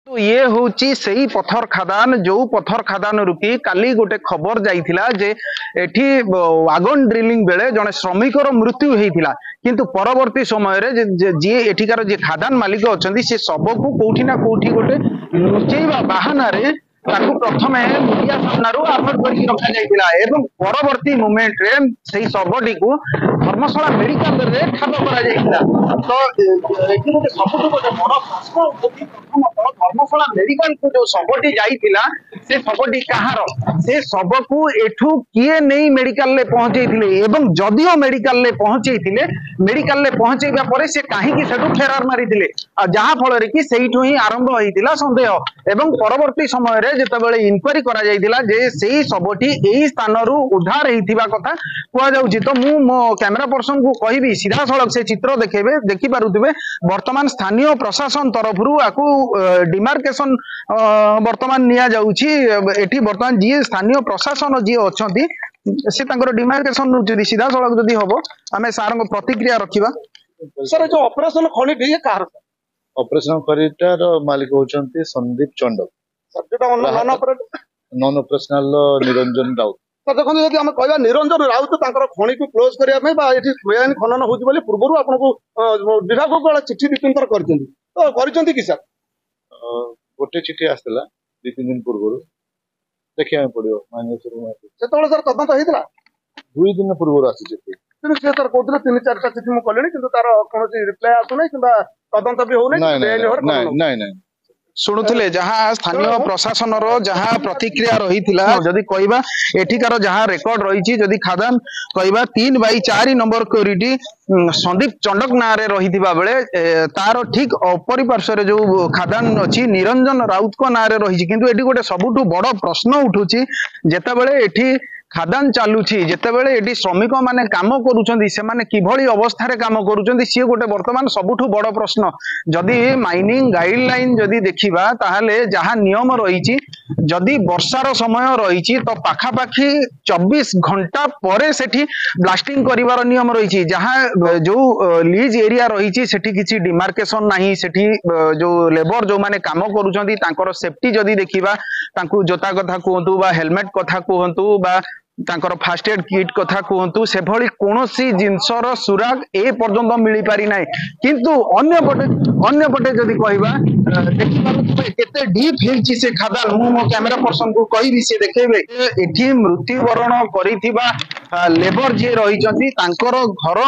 तो ये होची सही पत्थर खदान जो पत्थर खदान रुकी काली गोटे खबर जाइथिला जे एठी वागन ड्रिलिंग बेले जने श्रमिकर मृत्यु हेइथिला किंतु परवर्ती समय रे जे एठिकार जे खदान मालिक अछंती से सबको कोठी ना कोठी गोटे लुचेइबा बहाना रे ताकू प्रथमे मीडिया सामनारू आफट करके रखा जाइथिला एवं परवर्ती मोमेंट रे सेही सबडी को धर्मशाला मेडिकल रे ठाब करा जाइथिला। तो एठी गोटे सबटु गोटे बड़ प्रश्न उठी प्रथम धर्मशाला मेडिकल को जो सबटी जाइथिला से सबटी कहार से सब को एठू किए नहीं मेडिकल ले पहुंचैथिले एवं जदियो मेडिकल ले पहुंचैथिले मेडिकल ले पहुंचैबा परे से काहे कि सेठू फेरार मारिथिले आ जहा फल रे कि सेइठू ही आरंभ होइथिला संदेह एवं परवर्ती समय रे जेतेबेले इनक्वारी करा जाइथिला जे सेही सबटी एही स्थानरू उद्धार हेइथिबा कथा कुआ जाउची। तो मु मो कैमरा पर्सन को कहिबी सीधा सड़क से चित्र देखेबे देखि पारुथिबे वर्तमान स्थानीय प्रशासन तरफरु आकू डिमार्केशन वर्तमान निया जाउची एठी वर्तमान जी स्थानीय प्रशासन जी अछंती से तांकर डिमार्केशन नउची सीधा सड़क जदी हबो आमे सारंग प्रतिक्रिया रखिबा। सर जो ऑपरेशन खणी ढे कार ऑपरेशन करिटार मालिक होचंती Sandeep Chandak subject non operational Niranjan Raut. तो देखो यदि हम कहबा निरंजन राउत तांकर खणी को क्लोज करिया में बा एठी बेआईन खनन होउची बोली पूर्वरु आपनको विभाग को चिट्ठी दिपिंतर करचंती तो करचंती कि सर गोटे चिट्ठी आस्तला 2-3 दिन पूर्वरु देखिया पड़ियो माननीय सेतबेले सर तदंत हेइतला 2 दिन पूर्वरु आसी चिट्ठी किंतु से सर कोथले 3-4टा चिट्ठी मु कलेनी किंतु तार कोनोसी रिप्लाई आसु नै किबा तदंत भी हो नै नहीं शुणुले जहाँ स्थानीय प्रशासन जहाँ प्रतिक्रिया रही जदि कहबा एठिकार जहाँ रेकर्ड रही जदि खादान कहबा 3/4 नंबर कोरिटी संदीप चंडक ना रे रही बेले तार ठीक अपरिपार्श्व जो खादान अच्छी निरंजन राउत को ना रे रही किंतु एठी गोटे सबुठु बड़ प्रश्न उठुची जेतेबेले एठी खादान चलुची जेतेबेले एठी श्रमिक माने काम करूछंती से माने किभली अवस्था रे काम करूछंती सी गोटे वर्तमान सबुठु बड़ प्रश्न। जदि माइनिंग गाइडलाइन जदि देखिबा ताहाले जहाँ नियम रहीची जदि वर्षार समय रहीची तो पाखा पाखी 24 घंटा परे सेठी ब्लास्टिंग करिवार नियम रहीची जहाँ जो लीज एरिया रहीची सेठी किछि डिमार्केशन नाही सेठी जो लेबर जो माने काम करूछंती तांकर सेफ्टी जदि देखिबा तांकू जोता कथा कहंतु बा हेलमेट कथा कहंतु बा तांकर फास्ट एड किट कथा कहंतु से भली कोनोसी जिंसर सुराग ए पर्यंत मिली पारि नै किंतु अन्य पटे जदि कहबा देखि पारुथबे केते डीप हेछि से खादान मु मो कैमरा पर्सन को कहिबी से देखेबे एठी मृत्युवरण करिथिबा लेबर जे रहिचंती तांकर घर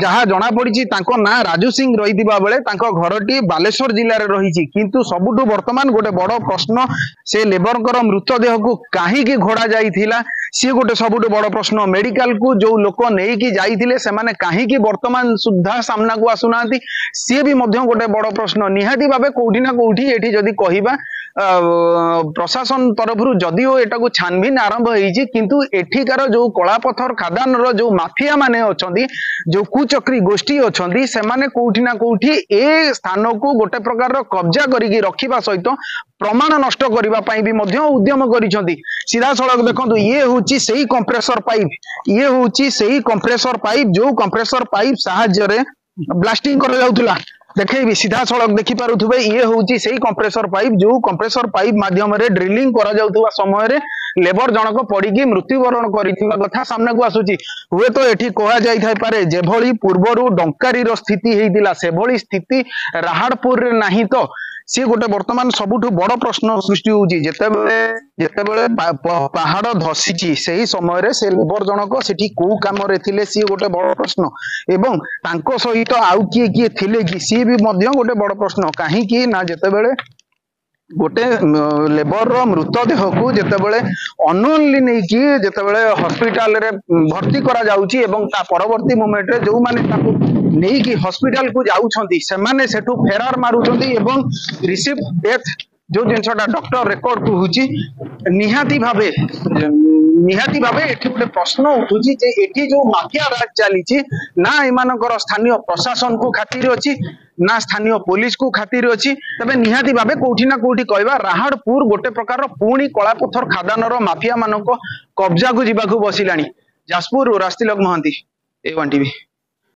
जहाँ जना पड़ी ना राजू सिंह रही बेले घरटी बालेश्वर जिले में रही किंतु सबुठु वर्तमान गोटे बड़ प्रश्न से लेबर मृतदेह को कहीं घोड़ा जाइथिला सी गोटे सबुठु बड़ प्रश्न। मेडिकल को जो लोक नहीं जाइथिले से माने कहीं वर्तमान सुधा सामना को आसुना सी भी गोटे बड़ प्रश्न निहाती भावे कोठी ना कोठी एठी जदि कहिबा प्रशासन तरफ जदिओ एटा को छानबीन आरंभ होईची किंतु एठिकार जो कलापथर खादान रो जो माफिया माने अछंती जो कुचक्री गोष्ठी अछंती से माने कोठी ना कोठी ए स्थान को गोटे प्रकार रो कब्जा करिकी रखिबा सहित प्रमाण नष्ट करिबा पई भी मध्य उद्यम करिसंती। सीधा सड़क देखंतु ये होची सही कंप्रेसर पाइप जो कंप्रेसर पाइप सहाय्य रे ब्लास्टिंग कर जाउथला देखेबी सीधा सड़क देखि पारुथबे ये होची सही कंप्रेसर पाइप जो कंप्रेसर पाइप माध्यम रे ड्रिलिंग करा जाउथबा समय रे लेबर जनक पड़ी मृत्युवरण करिथिबा कथा सामने को आसुची। हुए तो एठी कहा जाई थाई पारे जेभली पूर्वरु डंकारी रो स्थिति हेइतिला सेभली स्थिति राहाड़पुर रे नाही तो सी गोटे वर्तमान सबुठु बड़ प्रश्न सृष्टि होउची जेतेबेले पहाड़ धसीची सही समय रे से लेबर जनक सेठी को काम रे थिले सी गोटे बड़ प्रश्न एवं तांको सहित आउ किए किए थिले कि सी भी मध्य गोटे बड़ प्रश्न कहीं कि ना जेतेबेले गोटे लेबर रो मृतदेह को जेतेबेले अनोनली नहीं कि जेतेबेले हॉस्पिटल रे भर्ती करा जाउची एवं ता परवर्ती मोमेंट रे जो माने ताको नहीं कि हॉस्पिटल को जाउछंती से माने सेठू फेरार मारुछंती एवं रिसीव डेथ जो जिनसटा डॉक्टर रेकॉर्ड को होची निहाती भावे एठी गोटे प्रश्न उठुची जे एठी जो माफिया राज चलीची ना एमानकर स्थानीय प्रशासन को खातिर अछि ना स्थानीय पुलिस को खातिर अछि तबे निहाती भावे कोठी ना कोठी कहबा राहाड़पुर गोटे प्रकार पुणी कलापथर खादान रो माफिया मानको कब्जा को जिबाकू बसिलानी। Jajpur रास्तिलक Mohanty A1 TV।